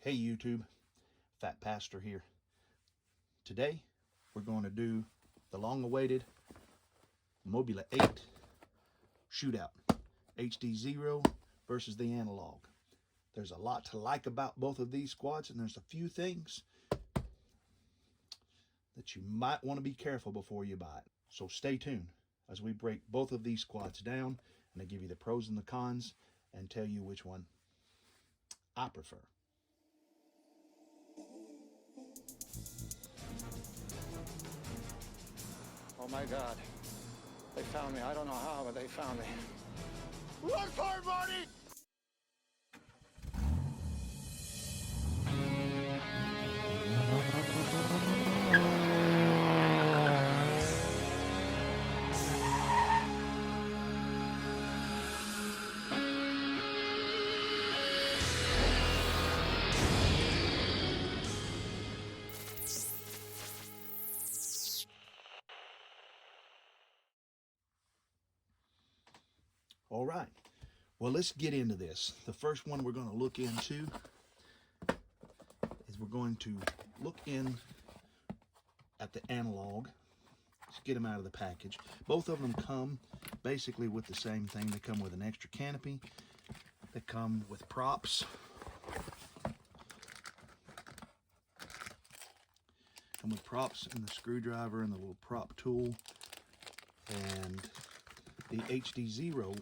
Hey YouTube, Fat Pastor here. Today we're going to do the long-awaited Mobula 8 shootout, HDzero versus the analog. There's a lot to like about both of these squads, and there's a few things that you might want to be careful before you buy it. So stay tuned as we break both of these squads down, and I give you the pros and the cons and tell you which one I prefer. Oh my God. They found me. I don't know how, but they found me. Run for it, Marty! All right, well, let's get into this. The first one we're going to look into is we're going to look in at the analog. Let's get them out of the package. Both of them come basically with the same thing. They come with an extra canopy. They come with props. Come with props and the screwdriver and the little prop tool. And the HDzero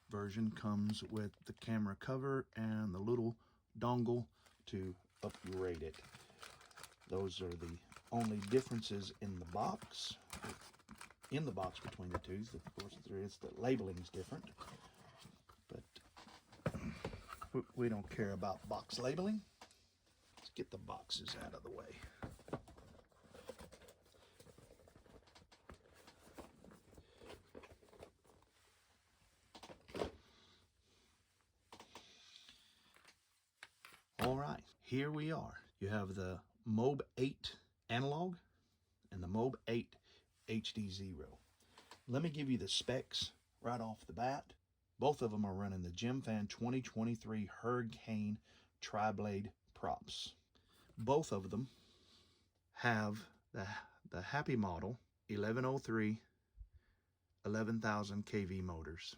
version comes with the camera cover and the little dongle to upgrade it. Those are the only differences in the box. Between the two. Of course, there is the labeling is different, but we don't care about box labeling. Let's get the boxes out of the way. All right, here we are. You have the Mob8 analog and the Mob8 HDzero. Let me give you the specs right off the bat. Both of them are running the Gemfan 2023 Hurricane Tri-Blade props. Both of them have the Happymodel 1103 11,000 kV motors.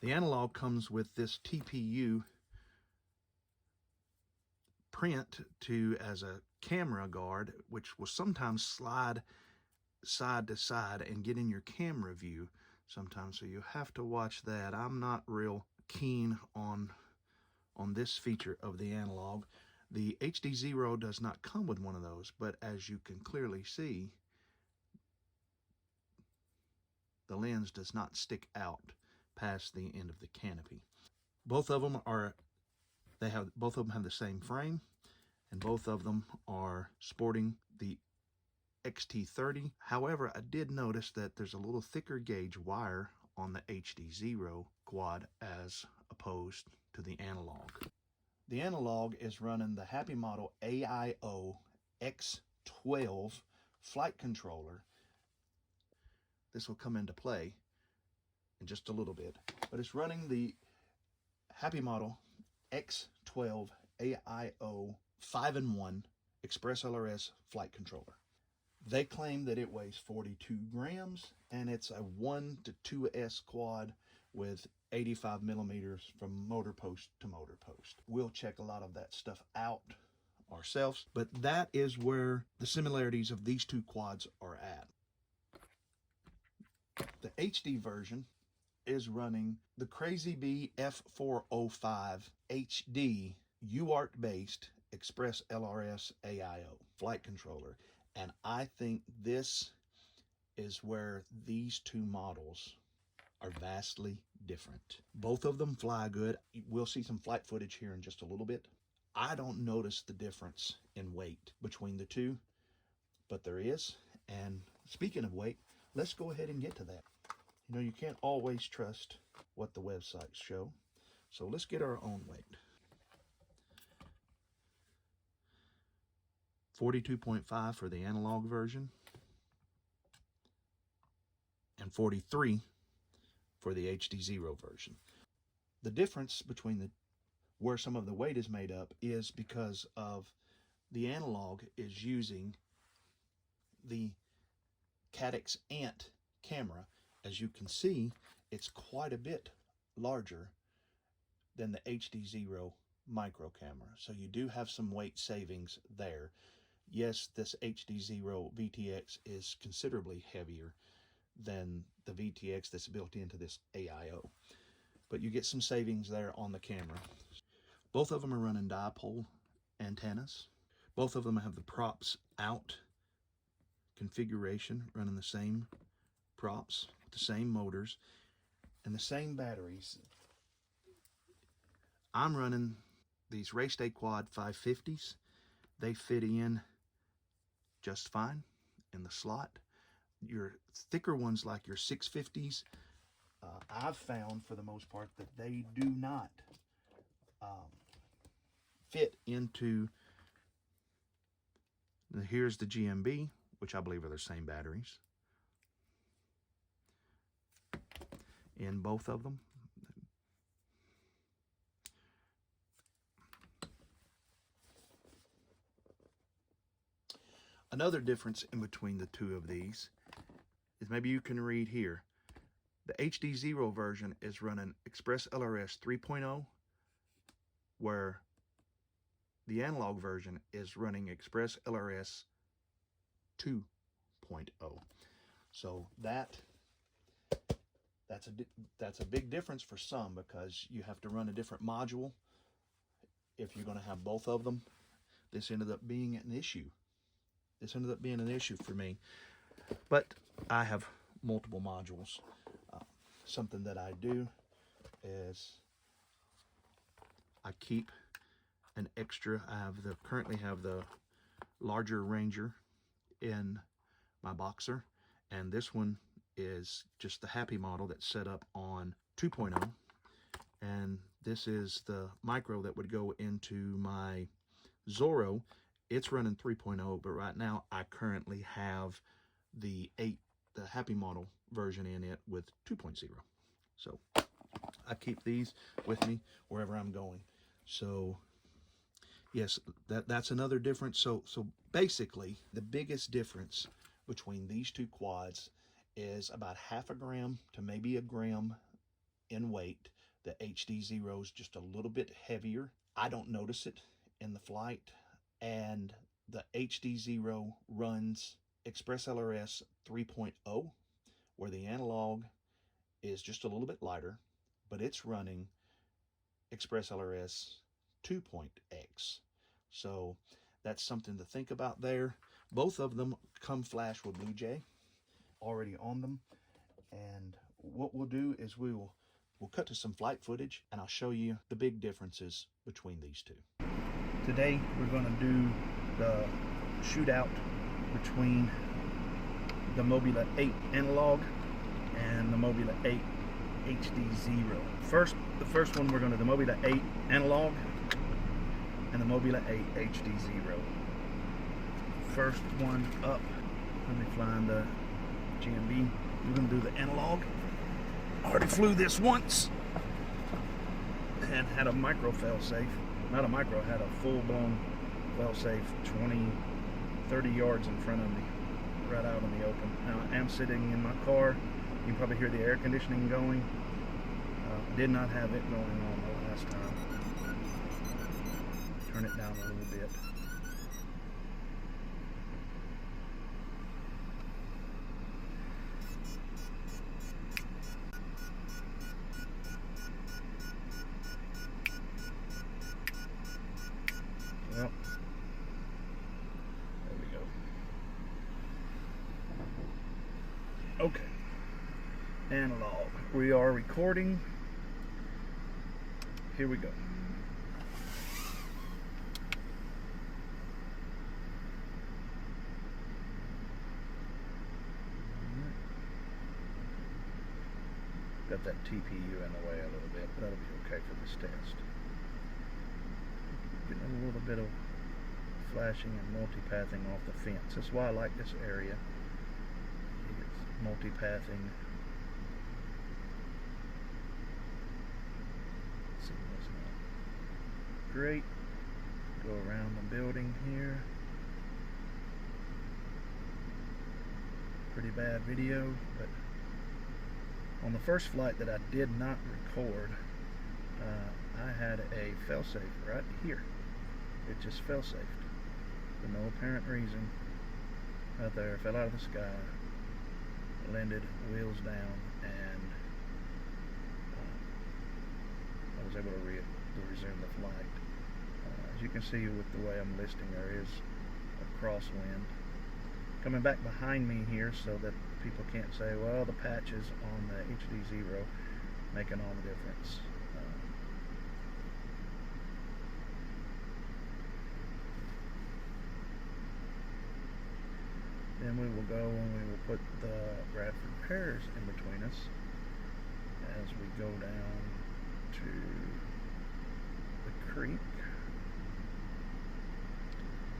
The analog comes with this TPU print as a camera guard, which will sometimes slide side to side and get in your camera view sometimes, so you have to watch that. I'm not real keen on this feature of the analog. The HDzero does not come with one of those, but as you can clearly see, the lens does not stick out past the end of the canopy. Both of them have the same frame, and both of them are sporting the XT30. However, I did notice that there's a little thicker gauge wire on the HDzero quad as opposed to the analog. The analog is running the Happymodel AIO X12 flight controller. This will come into play in just a little bit, but it's running the Happymodel X12 AIO 5-in-1 Express ELRS flight controller. They claim that it weighs 42 grams and it's a 1 to 2S quad with 85 millimeters from motor post to motor post. We'll check a lot of that stuff out ourselves, but that is where the similarities of these two quads are at. The HD version is running the Crazy Bee F405 HD UART based Express ELRS AIO flight controller, and I think this is where these two models are vastly different. Both of them fly good. We'll see some flight footage here in just a little bit. I don't notice the difference in weight between the two, but there is. And speaking of weight, let's go ahead and get to that. You know, you can't always trust what the websites show, so let's get our own weight. 42.5 for the analog version and 43 for the HDzero version. The difference between where some of the weight is made up is because of the analog is using the Caddx Ant camera. As you can see, it's quite a bit larger than the HDzero micro camera. So you do have some weight savings there. Yes, this HDzero VTX is considerably heavier than the VTX that's built into this AIO, but you get some savings there on the camera. Both of them are running dipole antennas. Both of them have the props out configuration, running the same props, with the same motors, and the same batteries. I'm running these Race Day Quad 550s. They fit in just fine in the slot. Your thicker ones like your 650s, I've found for the most part that they do not fit into, here's the GMB, which I believe are the same batteries in both of them. Another difference in between the two of these is, maybe you can read here, the HDzero version is running Express LRS 3.0, where the analog version is running Express LRS 2.0. So that's a big difference for some, because you have to run a different module if you're going to have both of them. This ended up being an issue. This ended up being an issue for me, but I have multiple modules. Something that I do is I keep an extra. Currently have the larger Ranger in my Boxer, and this one is just the Happymodel that's set up on 2.0, and this is the micro that would go into my Zorro. It's running 3.0, but right now I currently have the Happymodel version in it with 2.0. So I keep these with me wherever I'm going. So yes, that's another difference. So basically, the biggest difference between these two quads is about 0.5 gram to maybe 1 gram in weight. The HDzero is just a little bit heavier. I don't notice it in the flight. And the HDzero runs Express LRS 3.0, where the analog is just a little bit lighter, but it's running Express LRS 2.x. So that's something to think about there. Both of them come flash with BlueJay already on them. And what we'll do is we'll cut to some flight footage, and I'll show you the big differences between these two. Today we're going to do the shootout between the Mobula 8 analog and the Mobula 8 HDzero. The first one we're going to do the Mobula 8 analog and the Mobula 8 HDzero. First one up, let me find the GMB. We're going to do the analog. I already flew this once and had a micro fail-safe. Not a micro, had a full-blown fail-safe 20-30 yards in front of me, right out in the open. Now I am sitting in my car. You can probably hear the air conditioning going. Did not have it going on the last time. Turn it down a little bit. Well, there we go. Okay. Analog. We are recording. Here we go. Got that TPU in the way a little bit, but that'll be okay for this test. Getting a little bit of flashing and multipathing off the fence. That's why I like this area. It's multipathing. Let's see what's not. great. Go around the building here. Pretty bad video, but on the first flight that I did not record, I had a failsafe right here. It just failsafed for no apparent reason. Right there, fell out of the sky, landed wheels down, and I was able to resume the flight. As you can see with the way I'm listing, there is a crosswind coming back behind me here, so that people can't say, well, the patches on the HDzero making all the difference. Then we will go and we will put the Bradford pears in between us as we go down to the creek.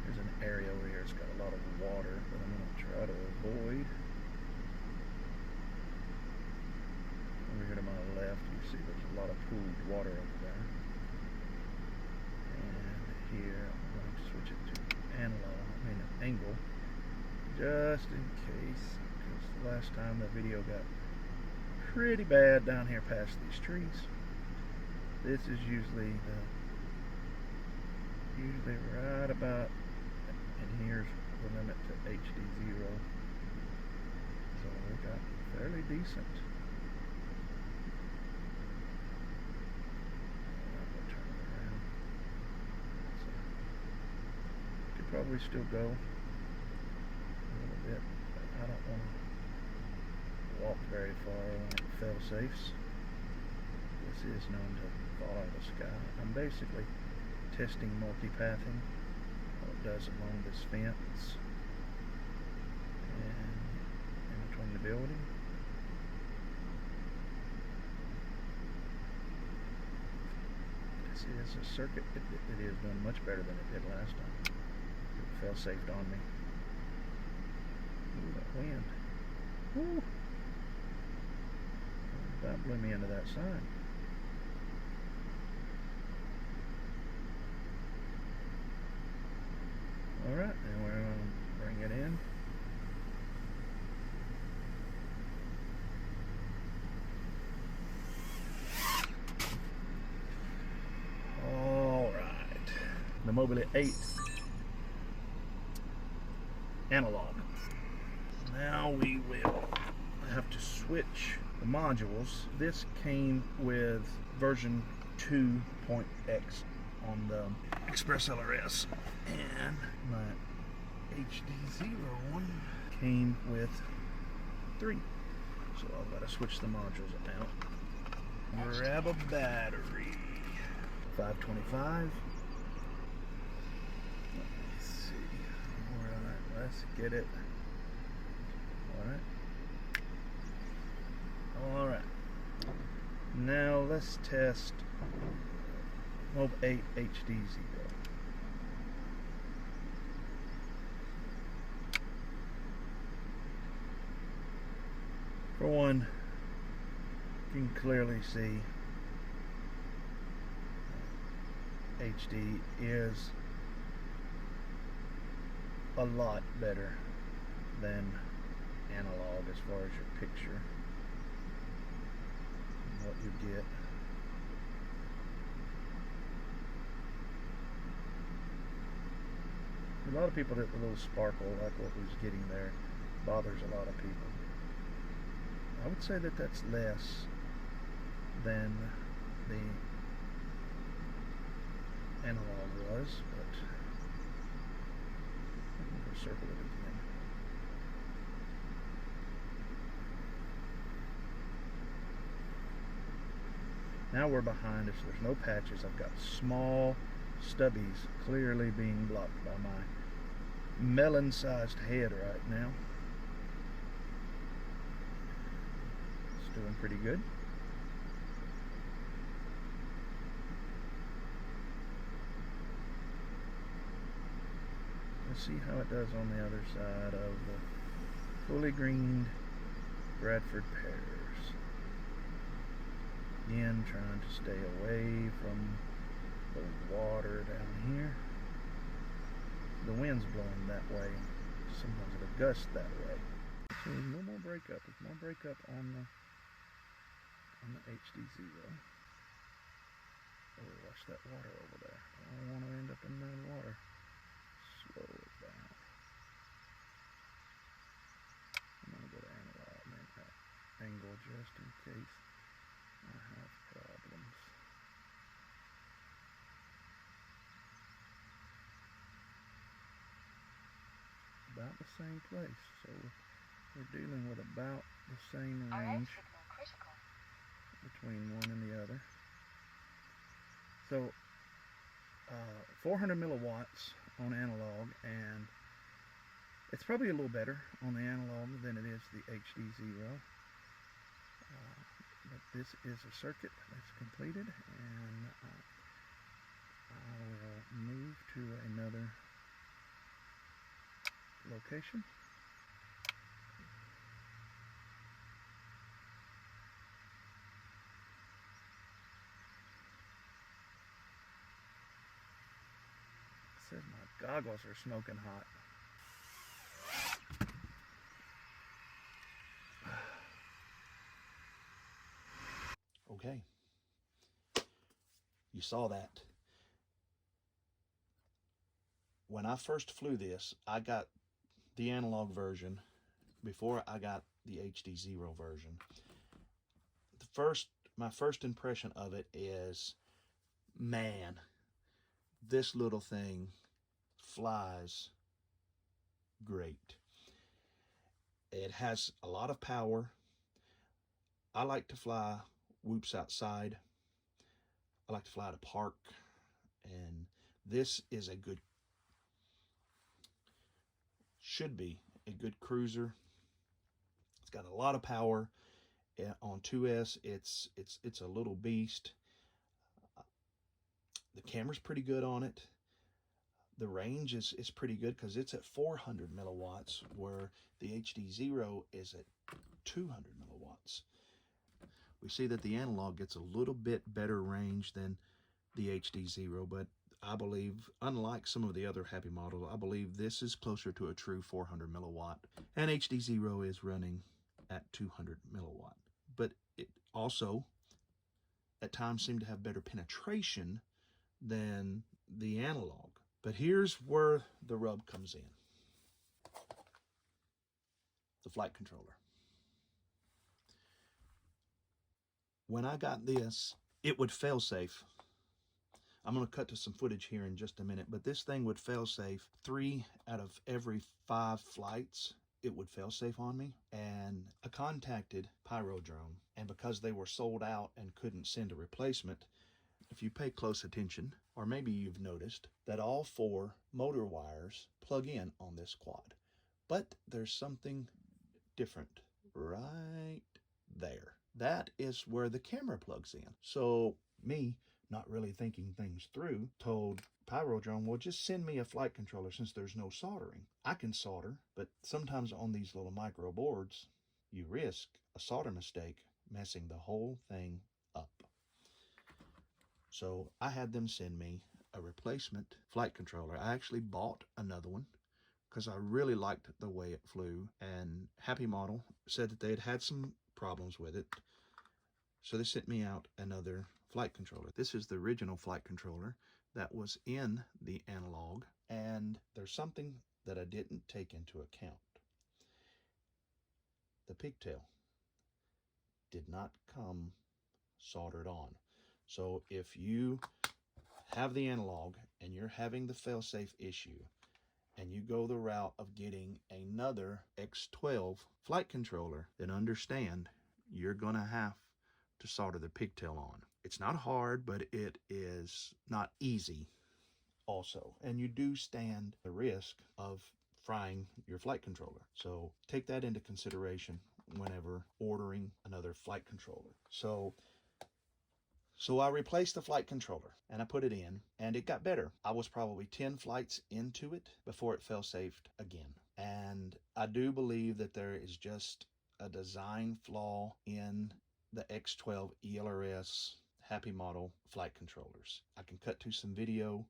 There's an area over here that's got a lot of water that I'm going to try to avoid. Over here to my left, you see there's a lot of pooled water over there. And here, I'm going to switch it to angle, just in case, because last time the video got pretty bad down here past these trees. This is usually right about, and here's the limit to HDzero. So we got fairly decent. Turn it around. So, could probably still go a little bit, but I don't want to walk very far when it fail safes. This is known to fall out of the sky. I'm basically testing multipathing, what it does along this fence and in between the building. This is a circuit. It is doing much better than it did last time. It fell safe on me. Ooh, that wind. Woo! That blew me into that sign. Alright, and we're going to bring it in. Alright, the Mob8 analog. Now we will have to switch the modules. This came with version 2.x on the Express ELRS, and my HDzero one came with 3. So I've got to switch the modules out. Grab a battery. 525. Let's see. Alright, let's get it. Alright. Now let's test Mob8 HDzero. For one, you can clearly see HD is a lot better than analog as far as your picture and what you get. A lot of people that the little sparkle, like what was getting there, bothers a lot of people. I would say that that's less than the analog was, but I'm going to circle it again. Now we're behind us. There's no patches. I've got small stubbies clearly being blocked by my melon-sized head right now. It's doing pretty good. Let's see how it does on the other side of the fully greened Bradford pears. Again, trying to stay away from A little water down here. The wind's blowing that way. Sometimes it'll gust that way. So there's no more breakup. There's more breakup on the HDzero. Oh, watch that water over there. I don't want to end up in the water. Slow it down. I'm going to go to analog and that angle just in case I have problems. About the same place, so we're dealing with about the same range between one and the other. So 400 milliwatts on analog, and it's probably a little better on the analog than it is the HDzero. But this is a circuit that's completed, and I will move to another location. It says my goggles are smoking hot. Okay. You saw that. When I first flew this, I got the analog version before I got the HDzero version. My first impression of it is, man, this little thing flies great. It has a lot of power. I like to fly whoops outside. I like to fly at a park, and this is should be a good cruiser. It's got a lot of power. On 2S, it's a little beast. The camera's pretty good on it. The range is pretty good because it's at 400 milliwatts, where the HDzero is at 200 milliwatts. We see that the analog gets a little bit better range than the HDzero, but I believe, unlike some of the other Happymodel, I believe this is closer to a true 400 milliwatt, and HDzero is running at 200 milliwatt. But it also, at times, seemed to have better penetration than the analog. But here's where the rub comes in. The flight controller. When I got this, it would fail safe. I'm going to cut to some footage here in just a minute, but this thing would fail safe 3 out of every 5 flights. It would fail safe on me, and I contacted Pyrodrome, and because they were sold out and couldn't send a replacement, if you pay close attention, or maybe you've noticed, that all 4 motor wires plug in on this quad. But there's something different right there. That is where the camera plugs in. So me, not really thinking things through, told Pyrodrome, well, just send me a flight controller since there's no soldering. I can solder, but sometimes on these little micro boards, you risk a solder mistake messing the whole thing up. So I had them send me a replacement flight controller. I actually bought another one because I really liked the way it flew, and Happymodel said that they had had some problems with it. So they sent me out another flight controller. This is the original flight controller that was in the analog, and there's something that I didn't take into account. The pigtail did not come soldered on. So if you have the analog and you're having the fail-safe issue, and you go the route of getting another X12 flight controller, then understand you're gonna have to solder the pigtail on. It's not hard, but it is not easy also. And you do stand the risk of frying your flight controller. So take that into consideration whenever ordering another flight controller. So I replaced the flight controller and I put it in, and it got better. I was probably 10 flights into it before it fail-safed again. And I do believe that there is just a design flaw in the X12 ELRS Happymodel flight controllers. I can cut to some video.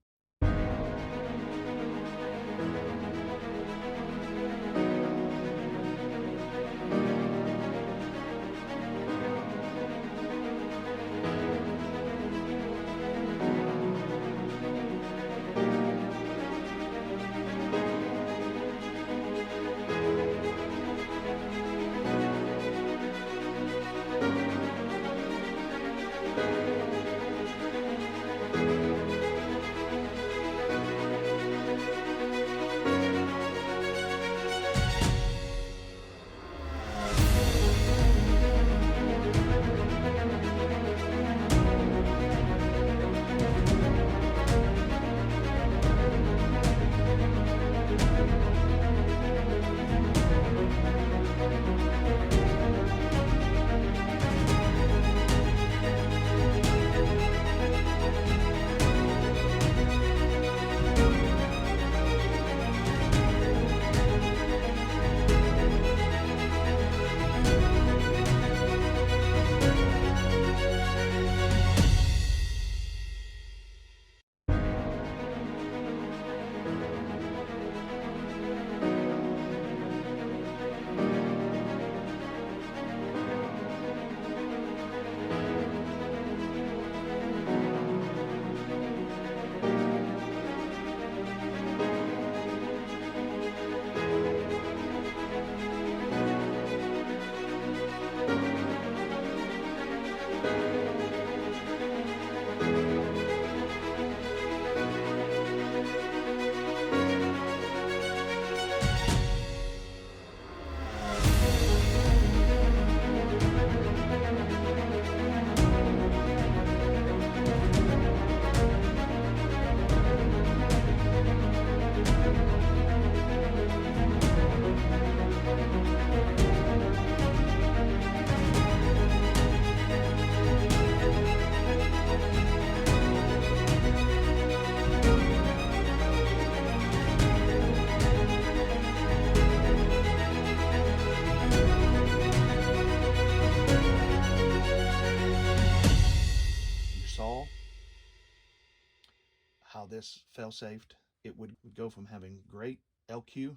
How this fail-safed. It would go from having great LQ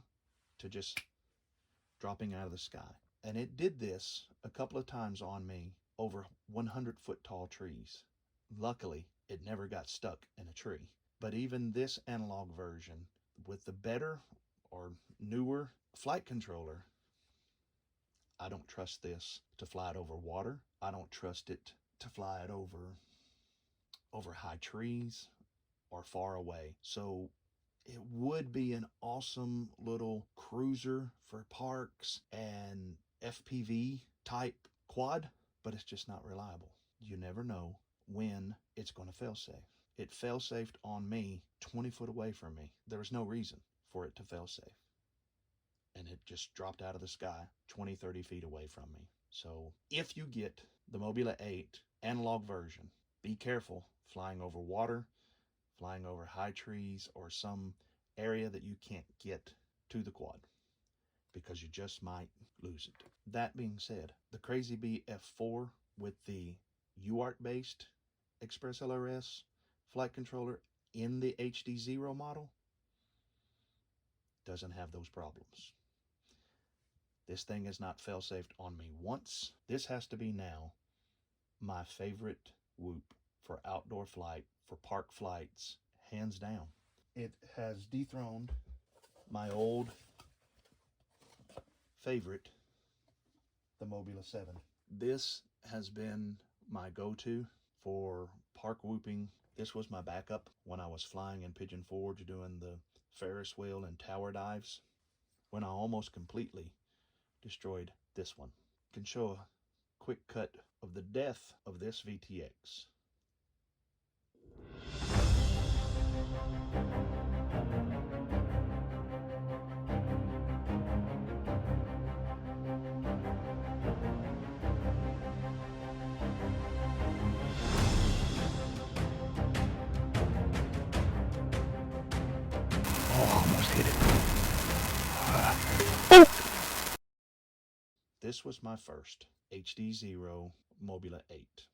to just dropping out of the sky. And it did this a couple of times on me over 100-foot tall trees. Luckily, it never got stuck in a tree. But even this analog version with the better or newer flight controller, I don't trust this to fly it over water. I don't trust it to fly it over high trees or far away. So it would be an awesome little cruiser for parks and FPV type quad, but it's just not reliable. You never know when it's going to fail safe. It fail safed on me 20 foot away from me. There was no reason for it to fail safe. And it just dropped out of the sky 20, 30 feet away from me. So if you get the Mobula 8 analog version, be careful flying over water, flying over high trees, or some area that you can't get to the quad, because you just might lose it. That being said, the Crazy Bee F4 with the UART based Express ELRS flight controller in the HDzero model doesn't have those problems. This thing is not fail-safed on me once. This has to be now my favorite whoop for outdoor flight, for park flights, hands down. It has dethroned my old favorite, the Mobula 7. This has been my go-to for park whooping. This was my backup when I was flying in Pigeon Forge doing the Ferris wheel and tower dives, when I almost completely destroyed this one. I can show a quick cut of the death of this VTX. This was my first HDzero Mobula 8.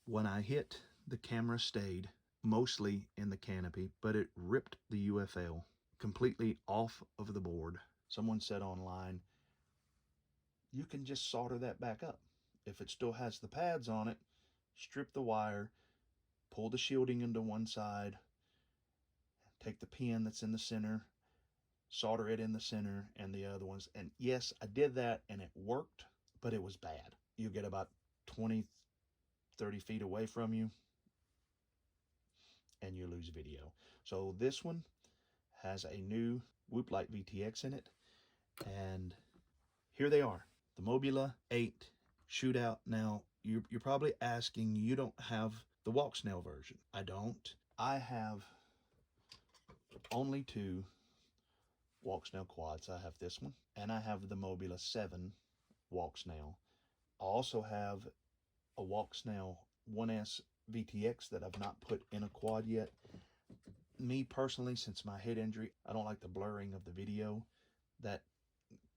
When I hit, the camera stayed mostly in the canopy, but it ripped the UFL completely off of the board. Someone said online, you can just solder that back up. If it still has the pads on it, strip the wire, pull the shielding into one side, take the pin that's in the center, solder it in the center and the other ones. And yes, I did that and it worked, but it was bad. You get about 20, 30 feet away from you and you lose video. So this one has a new Whoop Light VTX in it, and here they are, the Mobula 8 Shootout. Now you're probably asking, you don't have the walksnail version. I don't. I have only two walksnail quads. I have this one and I have the Mobula 7 walksnail. I also have a walksnail 1S VTX that I've not put in a quad yet. Me personally, since my head injury, I don't like the blurring of the video. That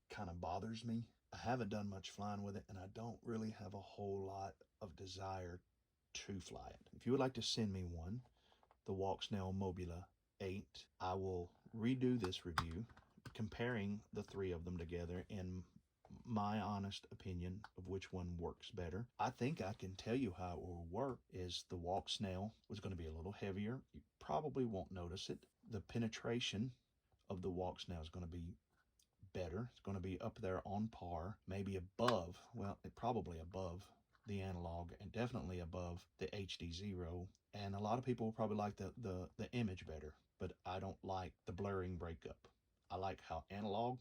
kind of bothers me. I haven't done much flying with it, and I don't really have a whole lot of desire to fly it. If you would like to send me one, the walksnail Mobula 8, I will redo this review comparing the three of them together in my honest opinion of which one works better. I think I can tell you how it will work. Is the walksnail was going to be a little heavier. You probably won't notice it. The penetration of the walksnail is going to be better. It's going to be up there on par, maybe above, well, probably above the analog, and definitely above the HDzero. And a lot of people will probably like the image better, but I don't like the blurring breakup. I like how analog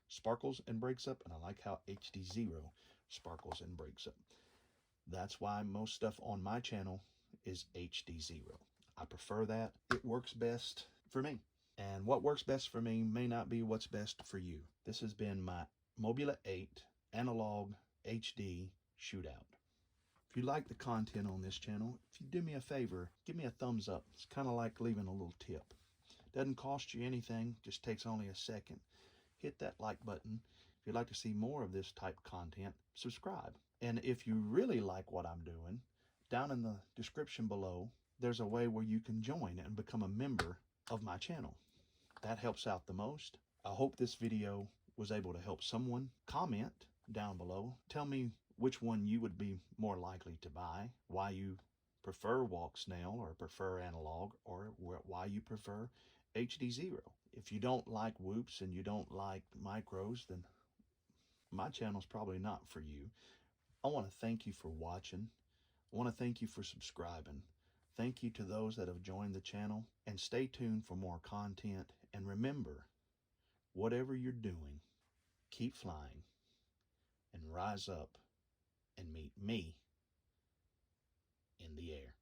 sparkles and breaks up, and I like how HDzero sparkles and breaks up. That's why most stuff on my channel is HDzero. I prefer that. It works best for me. And what works best for me may not be what's best for you. This has been my Mobula 8 Analog HD Shootout. If you like the content on this channel, if you do me a favor, give me a thumbs up. It's kind of like leaving a little tip. Doesn't cost you anything, just takes only a second. Hit that like button. If you'd like to see more of this type of content, subscribe. And if you really like what I'm doing, down in the description below, there's a way where you can join and become a member of my channel. That helps out the most. I hope this video was able to help someone. Comment down below. Tell me which one you would be more likely to buy, why you prefer walksnail or prefer analog, or why you prefer HDzero. If you don't like whoops and you don't like micros, then my channel's probably not for you. I want to thank you for watching. I want to thank you for subscribing. Thank you to those that have joined the channel, and stay tuned for more content. And remember, whatever you're doing, keep flying and rise up and meet me in the air.